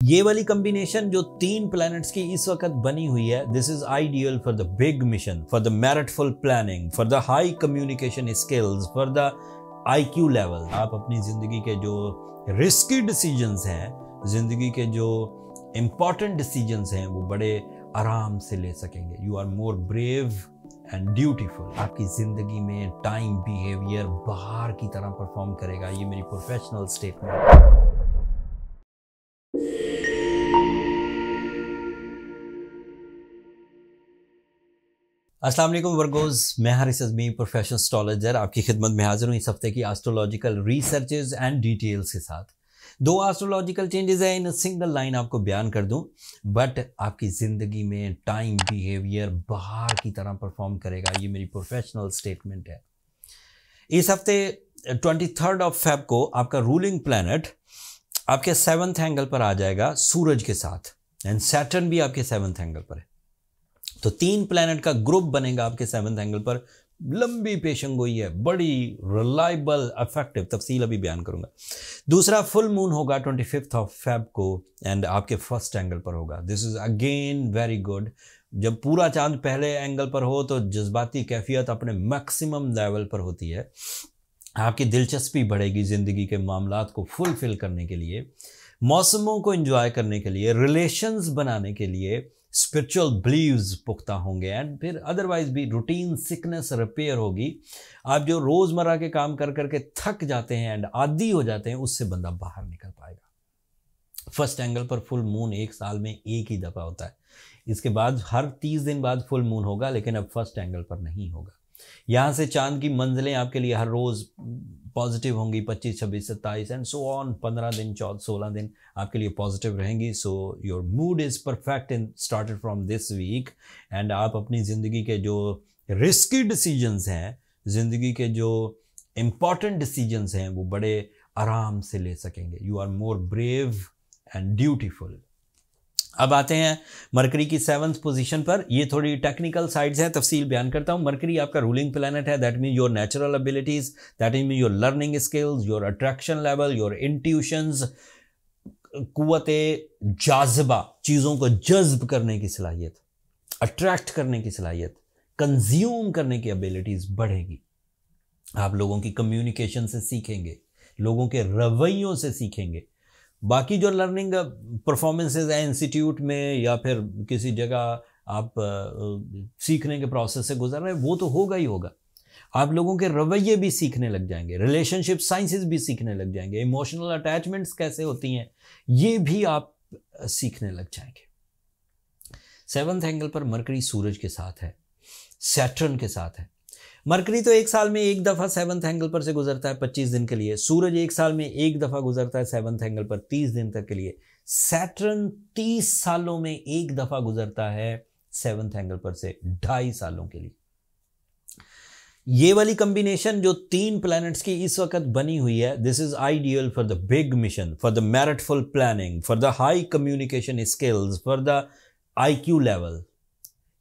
ये वाली कॉम्बिनेशन जो 3 प्लैनेट्स की इस वक्त बनी हुई है, this is ideal for the big mission, for the meritful planning, for the high communication skills, for the IQ level. आप अपनी जिंदगी के जो रिस्की डिसीजंस हैं, जिंदगी के जो इंपॉर्टेंट डिसीजंस हैं, वो बड़े आराम से ले सकेंगे। You are more brave and dutiful. आपकी जिंदगी में टाइम बिहेवियर बाहर की तरह परफॉर्म करेगा। ये मेरी प्रोफेशनल स्टेटमेंट। अस्सलाम वालेकुम वर्गोज, मैं हारिस अज़मी, प्रोफेशनल एस्ट्रोलॉजर, आपकी खिदमत में हाजिर हूँ इस हफ्ते की एस्ट्रोलॉजिकल रिसर्चेज एंड डिटेल्स के साथ। 2 एस्ट्रोलॉजिकल चेंजेस हैं, इन सिंगल लाइन आपको बयान कर दूं, बट आपकी ज़िंदगी में टाइम बिहेवियर बाहर की तरह परफॉर्म करेगा। ये मेरी प्रोफेशनल स्टेटमेंट है। इस हफ्ते 23 ऑफ फेब को आपका रूलिंग प्लैनेट आपके 7th एंगल पर आ जाएगा सूरज के साथ, एंड सैटर्न भी आपके 7th एंगल पर है। तो 3 प्लैनेट का ग्रुप बनेगा आपके 7th एंगल पर। लंबी पेशेंगोई है, बड़ी रिलायबल, इफेक्टिव, तफसील अभी बयान करूंगा। दूसरा फुल मून होगा 25 ऑफ फेब को, एंड आपके 1st एंगल पर होगा। This is again very good. जब पूरा चांद पहले एंगल पर हो तो जज्बाती कैफियत अपने मैक्सिमम लेवल पर होती है। आपकी दिलचस्पी बढ़ेगी जिंदगी के मामलात को फुलफिल करने के लिए, मौसमों को एंजॉय करने के लिए, रिलेशंस बनाने के लिए। स्पिरिचुअल बिलीव्स पुख्ता होंगे, एंड फिर अदरवाइज भी रूटीन सिकनेस रिपेयर होगी। आप जो रोज़मर्रा के काम कर करके थक जाते हैं एंड आदी हो जाते हैं, उससे बंदा बाहर निकल पाएगा। 1st एंगल पर फुल मून 1 साल में एक ही दफ़ा होता है। इसके बाद हर 30 दिन बाद फुल मून होगा, लेकिन अब 1st एंगल पर नहीं होगा। यहाँ से चांद की मंजिलें आपके लिए हर रोज़ पॉजिटिव होंगी, 25, 26, 27 एंड सो ऑन। 15 दिन, 14, 16 दिन आपके लिए पॉजिटिव रहेंगी। So your mood is perfect in started from this week, and आप अपनी ज़िंदगी के जो रिस्की डिसीजंस हैं, ज़िंदगी के जो इम्पॉर्टेंट डिसीजंस हैं, वो बड़े आराम से ले सकेंगे। You are more brave and dutiful. अब आते हैं मरकरी की 7th पोजीशन पर। ये थोड़ी टेक्निकल साइड्स हैं, तफसील बयान करता हूँ। मरकरी आपका रूलिंग प्लैनेट है। That mean your natural abilities, that mean your learning skills, your attraction level, your intuitions, कुव्वते जाज़बा, चीज़ों को जज्ब करने की सलाहियत, अट्रैक्ट करने की सलाहियत, कंज्यूम करने की एबिलिटीज बढ़ेगी। आप लोगों की कम्युनिकेशन से सीखेंगे, लोगों के रवैयों से सीखेंगे। बाकी जो लर्निंग परफॉर्मेंसेज हैं इंस्टीट्यूट में या फिर किसी जगह आप सीखने के प्रोसेस से गुजर रहे हैं, वो तो होगा ही होगा। आप लोगों के रवैये भी सीखने लग जाएंगे, रिलेशनशिप साइंसेस भी सीखने लग जाएंगे, इमोशनल अटैचमेंट्स कैसे होती हैं ये भी आप सीखने लग जाएंगे। 7th एंगल पर मरकरी सूरज के साथ है, सैटर्न के साथ है। मरकरी तो 1 साल में एक दफ़ा 7th एंगल पर से गुजरता है 25 दिन के लिए। सूरज 1 साल में एक दफ़ा गुजरता है 7th एंगल पर 30 दिन तक के लिए। सैटर्न 30 सालों में एक दफ़ा गुजरता है 7th एंगल पर से 2.5 सालों के लिए। ये वाली कॉम्बिनेशन जो 3 प्लैनेट्स की इस वक्त बनी हुई है, this is ideal for the big mission, for the meritful planning, for the high communication skills, for the IQ level.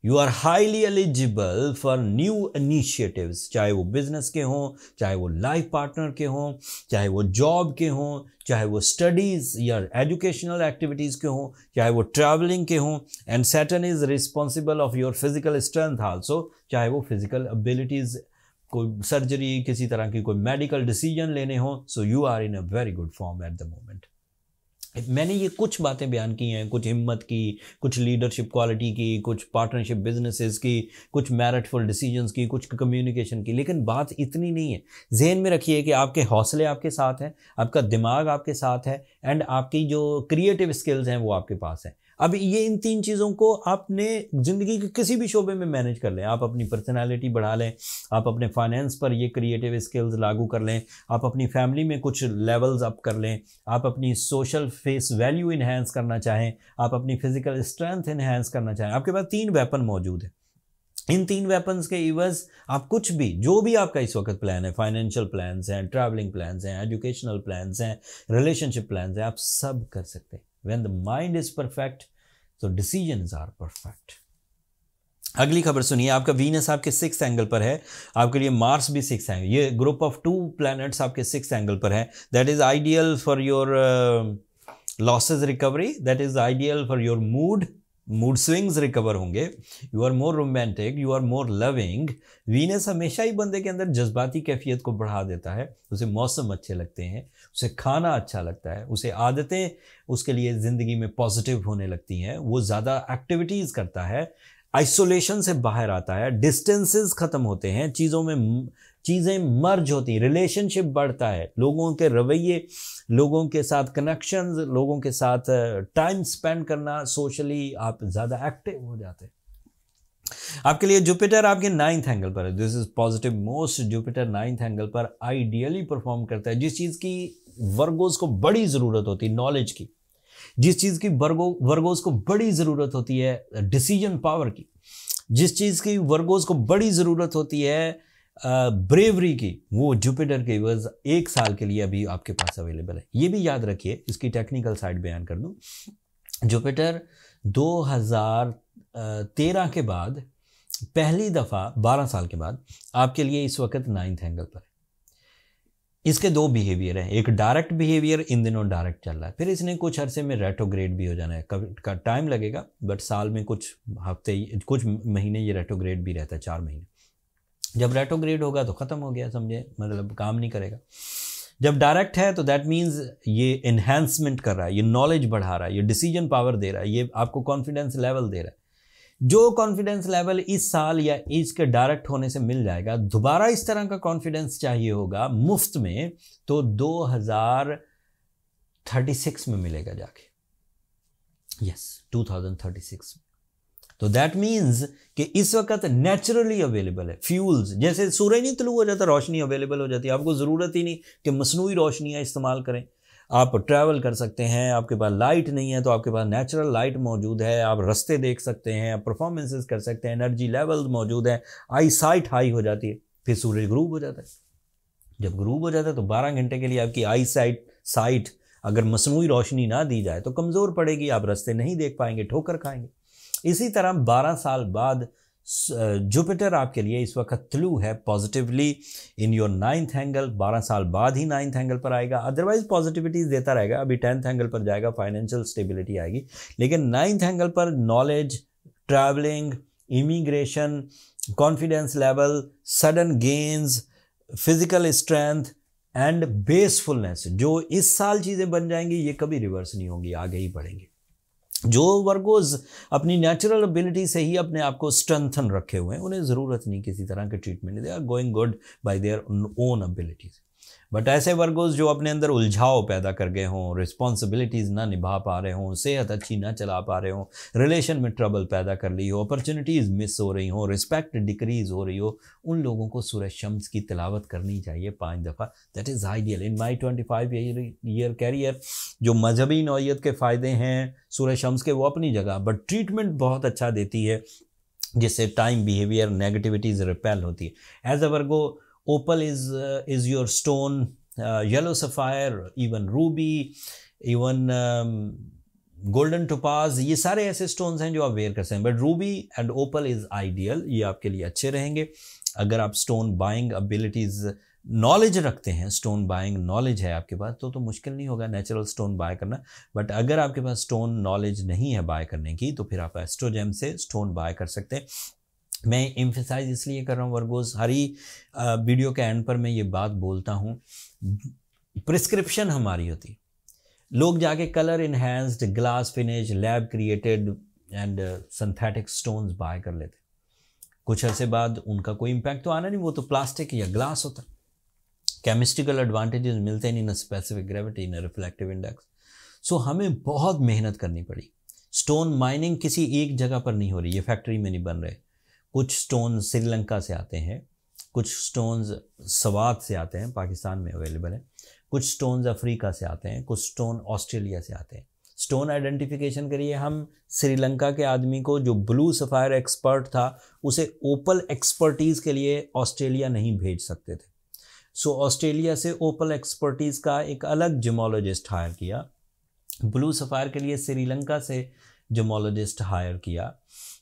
You are highly eligible for new initiatives, चाहे वो बिजनेस के हों, चाहे वो लाइफ पार्टनर के हों, चाहे वो जॉब के हों, चाहे वो स्टडीज़ या एजुकेशनल एक्टिविटीज़ के हों, चाहे वो ट्रैवलिंग के हों। And Saturn is responsible of your physical strength also, चाहे वो फिजिकल एबिलिटीज़, कोई सर्जरी, किसी तरह की कोई मेडिकल डिसीजन लेने हों। So you are in a very good form at the moment. मैंने ये कुछ बातें बयान की हैं, कुछ हिम्मत की, कुछ लीडरशिप क्वालिटी की, कुछ पार्टनरशिप बिजनेसेस की, कुछ मैरिटफुल डिसीजंस की, कुछ कम्युनिकेशन की, लेकिन बात इतनी नहीं है। जहन में रखिए कि आपके हौसले आपके साथ हैं, आपका दिमाग आपके साथ है, एंड आपकी जो क्रिएटिव स्किल्स हैं वो आपके पास हैं। अब ये इन 3 चीज़ों को आपने ज़िंदगी के किसी भी शोबे में मैनेज कर लें। आप अपनी पर्सनालिटी बढ़ा लें, आप अपने फाइनेंस पर ये क्रिएटिव स्किल्स लागू कर लें, आप अपनी फैमिली में कुछ लेवल्स अप कर लें, आप अपनी सोशल फेस वैल्यू इन्हेंस करना चाहें, आप अपनी फिजिकल स्ट्रेंथ इन्हेंस करना चाहें। आपके पास 3 वेपन मौजूद है। इन 3 वेपन्स के इवज आप कुछ भी, जो भी आपका इस वक्त प्लान है, फाइनेंशियल प्लान्स हैं, ट्रैवलिंग प्लान्स हैं, एजुकेशनल प्लान्स हैं, रिलेशनशिप प्लान्स हैं, आप सब कर सकते हैं। When the mind is perfect, so decisions are perfect. अगली खबर सुनिए। आपका वीनस आपके 6th एंगल पर है, आपके लिए मार्स भी 6th एंगल। ये ग्रुप ऑफ 2 प्लैनेट्स आपके 6th एंगल पर है। That is ideal for your losses recovery, that is ideal for your mood swings recover होंगे, you are more romantic, you are more loving. Venus हमेशा ही बंदे के अंदर जज्बाती कैफियत को बढ़ा देता है, उसे मौसम अच्छे लगते हैं, उसे खाना अच्छा लगता है, उसे आदतें उसके लिए ज़िंदगी में पॉजिटिव होने लगती हैं, वो ज़्यादा एक्टिविटीज़ करता है, आइसोलेशन से बाहर आता है, डिस्टेंसेस ख़त्म होते हैं, चीज़ें मर्ज होती हैं, रिलेशनशिप बढ़ता है, लोगों के रवैये, लोगों के साथ कनेक्शंस, लोगों के साथ टाइम स्पेंड करना, सोशली आप ज़्यादा एक्टिव हो जाते हैं। आपके लिए जुपिटर आपके 9th एंगल पर है, this is positive most. Jupiter 9th angle पर आइडियली परफॉर्म करता है। जिस चीज़ की वर्गोस को बड़ी ज़रूरत होती है, नॉलेज की, जिस चीज़ की वर्गोस को बड़ी ज़रूरत होती है डिसीजन पावर की, जिस चीज़ की वर्गोस को बड़ी ज़रूरत होती है ब्रेवरी की, वो जुपिटर के वर्ज 1 साल के लिए अभी आपके पास अवेलेबल है। ये भी याद रखिए, इसकी टेक्निकल साइड बयान कर दूं। जुपिटर 2013 के बाद पहली दफ़ा 12 साल के बाद आपके लिए इस वक्त 9th एंगल पर है। इसके 2 बिहेवियर हैं, एक डायरेक्ट बिहेवियर, इन दिनों डायरेक्ट चल रहा है, फिर इसने कुछ अरसे में रेट्रोग्रेड भी हो जाना है, का टाइम लगेगा, बट साल में कुछ हफ्ते, कुछ महीने ये रेट्रोग्रेड भी रहता है, 4 महीने। जब रेट्रोग्रेड होगा तो ख़त्म हो गया, समझे, मतलब काम नहीं करेगा। जब डायरेक्ट है तो दैट मीन्स ये इन्हेंसमेंट कर रहा है, ये नॉलेज बढ़ा रहा है, ये डिसीजन पावर दे रहा है, ये आपको कॉन्फिडेंस लेवल दे रहा है। जो कॉन्फिडेंस लेवल इस साल या इसके डायरेक्ट होने से मिल जाएगा, दोबारा इस तरह का कॉन्फिडेंस चाहिए होगा मुफ्त में, तो 2036 में मिलेगा जाके, यस 2036 में। तो दैट मीन्स कि इस वक्त नेचुरली अवेलेबल है फ्यूल्स, जैसे सूरज नहीं तुलू हो जाता, रोशनी अवेलेबल हो जाती है, आपको ज़रूरत ही नहीं कि मसनूई रोशनियाँ इस्तेमाल करें। आप ट्रैवल कर सकते हैं, आपके पास लाइट नहीं है तो आपके पास नेचुरल लाइट मौजूद है, आप रास्ते देख सकते हैं, आप परफॉर्मेंसेस कर सकते हैं, एनर्जी लेवल मौजूद है, आई साइट हाई हो जाती है। फिर सूरज ग्रूब हो जाता है, जब ग्रूब हो जाता है तो 12 घंटे के लिए आपकी आई साइट अगर मसनूई रोशनी ना दी जाए तो कमज़ोर पड़ेगी, आप रास्ते नहीं देख पाएंगे, ठोकर खाएंगे। इसी तरह 12 साल बाद जुपिटर आपके लिए इस वक्त त्लू है positively in your 9th angle, 12 साल बाद ही 9th एंगल पर आएगा। अदरवाइज पॉजिटिविटीज देता रहेगा, अभी 10th एंगल पर जाएगा, फाइनेंशियल स्टेबिलिटी आएगी, लेकिन 9th एंगल पर knowledge, travelling, immigration, confidence level, sudden gains, physical strength and bashfulness, जो इस साल चीज़ें बन जाएंगी, ये कभी रिवर्स नहीं होंगी, आगे ही बढ़ेंगे। जो वर्गोज अपनी नेचुरल एबिलिटी से ही अपने आप को स्ट्रेंथन रखे हुए हैं, उन्हें ज़रूरत नहीं किसी तरह के treatment, they are going good by their own abilities. But ऐसे वर्गोज जो अपने अंदर उलझाव पैदा कर गए हों, रिस्पॉन्सिबिलिटीज़ ना निभा पा रहे हों, सेहत अच्छी ना चला पा रहे हों, रिलेशन में ट्रबल पैदा कर ली हो, अपॉर्चुनिटीज़ मिस हो रही हों, रिस्पेक्ट डिक्रीज़ हो रही हो, उन लोगों को सूरह शम्स की तिलावत करनी चाहिए 5 दफ़ा। That is ideal in my 25 year career. जो मजहबी नौइयत के फ़ायदे हैं सूरह शम्स के, वो अपनी जगह, बट ट्रीटमेंट बहुत अच्छा देती है, जिससे टाइम, बिहेवियर, नेगेटिविटीज़ रिपेल होती है। As a Virgo, opal is your stone, yellow sapphire, even ruby, even golden topaz, ये सारे ऐसे स्टोन्स हैं जो आप वेयर कर सकते हैं, but ruby and opal is ideal, ये आपके लिए अच्छे रहेंगे। अगर आप स्टोन बाइंग एबिलिटीज़, नॉलेज रखते हैं, स्टोन बाइंग नॉलेज है आपके पास, तो मुश्किल नहीं होगा नेचुरल स्टोन बाय करना। बट अगर आपके पास स्टोन नॉलेज नहीं है बाय करने की, तो फिर आप एस्ट्रोजेम से स्टोन बाय कर सकते हैं। मैं एम्फेसाइज इसलिए कर रहा हूँ वर्गोज, हर ही वीडियो के एंड पर मैं ये बात बोलता हूँ, प्रिस्क्रिप्शन हमारी होती है, लोग जाके colour enhanced, glass finish, lab created and synthetic stones buy कर लेते, कुछ अरसे बाद उनका कोई इम्पैक्ट तो आना नहीं, वो तो प्लास्टिक या ग्लास होता है, केमिस्ट्रिकल एडवांटेजेस मिलते नहीं, ना स्पेसिफिक ग्रेविटी, ना रिफ्लेक्टिव इंडेक्स। सो हमें बहुत मेहनत करनी पड़ी। स्टोन माइनिंग किसी एक जगह पर नहीं हो रही, ये फैक्ट्री में नहीं बन रहे। कुछ स्टोन्स श्रीलंका से आते हैं, कुछ स्टोन्स सवात से आते हैं, पाकिस्तान में अवेलेबल है, कुछ स्टोन्स अफ्रीका से आते हैं, कुछ स्टोन ऑस्ट्रेलिया से आते हैं। स्टोन आइडेंटिफिकेशन करिए, हम श्रीलंका के आदमी को जो ब्लू सफ़ायर एक्सपर्ट था, उसे ओपल एक्सपर्टीज़ के लिए ऑस्ट्रेलिया नहीं भेज सकते थे। सो ऑस्ट्रेलिया से ओपल एक्सपर्टीज़ का एक अलग जिमोलॉजिस्ट हायर किया, ब्लू सफ़ायर के लिए श्रीलंका से जिमोलॉजिस्ट हायर किया,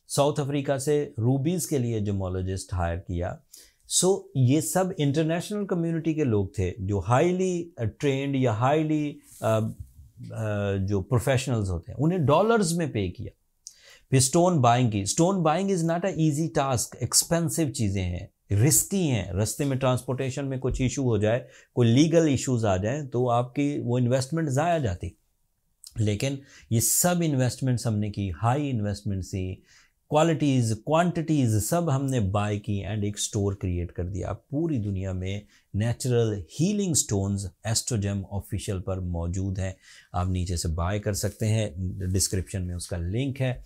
साउथ अफ्रीका से रूबीज़ के लिए जिमोलॉजिस्ट हायर किया। सो ये सब इंटरनेशनल कम्युनिटी के लोग थे जो हाईली ट्रेंड या हाईली जो प्रोफेशनल्स होते हैं उन्हें डॉलर्स में पे किया। फिर स्टोन बाइंग की। Stone buying is not a easy task, expensive चीज़ें हैं, रिस्की हैं। रास्ते में ट्रांसपोर्टेशन में कुछ इशू हो जाए, कोई लीगल इश्यूज आ जाए तो आपकी वो इन्वेस्टमेंट ज़ाया जाती। लेकिन ये सब इन्वेस्टमेंट्स हमने की, हाई इन्वेस्टमेंट सी, क्वालिटीज़ क्वांटिटीज़ सब हमने बाय की एंड एक स्टोर क्रिएट कर दिया। पूरी दुनिया में natural healing stones oestrogen official पर मौजूद हैं, आप नीचे से बाय कर सकते हैं, डिस्क्रिप्शन में उसका लिंक है।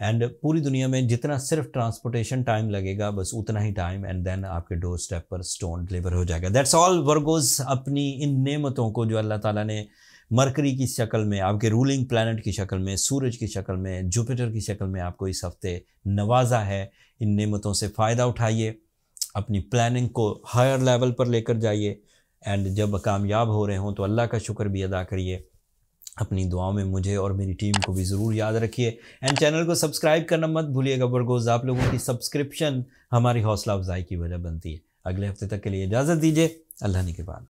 एंड पूरी दुनिया में जितना सिर्फ ट्रांसपोर्टेशन टाइम लगेगा बस उतना ही टाइम, एंड देन आपके डोर स्टेप पर स्टोन डिलीवर हो जाएगा। That's all Virgos. अपनी इन नेमतों को जो अल्लाह ताला ने मरकरी की शक्ल में, आपके रूलिंग प्लैनेट की शक्ल में, सूरज की शक्ल में, जुपिटर की शक्ल में आपको इस हफ्ते नवाजा है, इन नेमतों से फ़ायदा उठाइए, अपनी प्लानिंग को हायर लेवल पर लेकर जाइए, एंड जब कामयाब हो रहे हों तो अल्लाह का शुक्र भी अदा करिए। अपनी दुआओं में मुझे और मेरी टीम को भी ज़रूर याद रखिए, एंड चैनल को सब्सक्राइब करना मत भूलिएगा वर्गोज़। आप लोगों की सब्सक्रिप्शन हमारी हौसला अफजाई की वजह बनती है। अगले हफ्ते तक के लिए इजाज़त दीजिए। अल्लाह ने के बाद।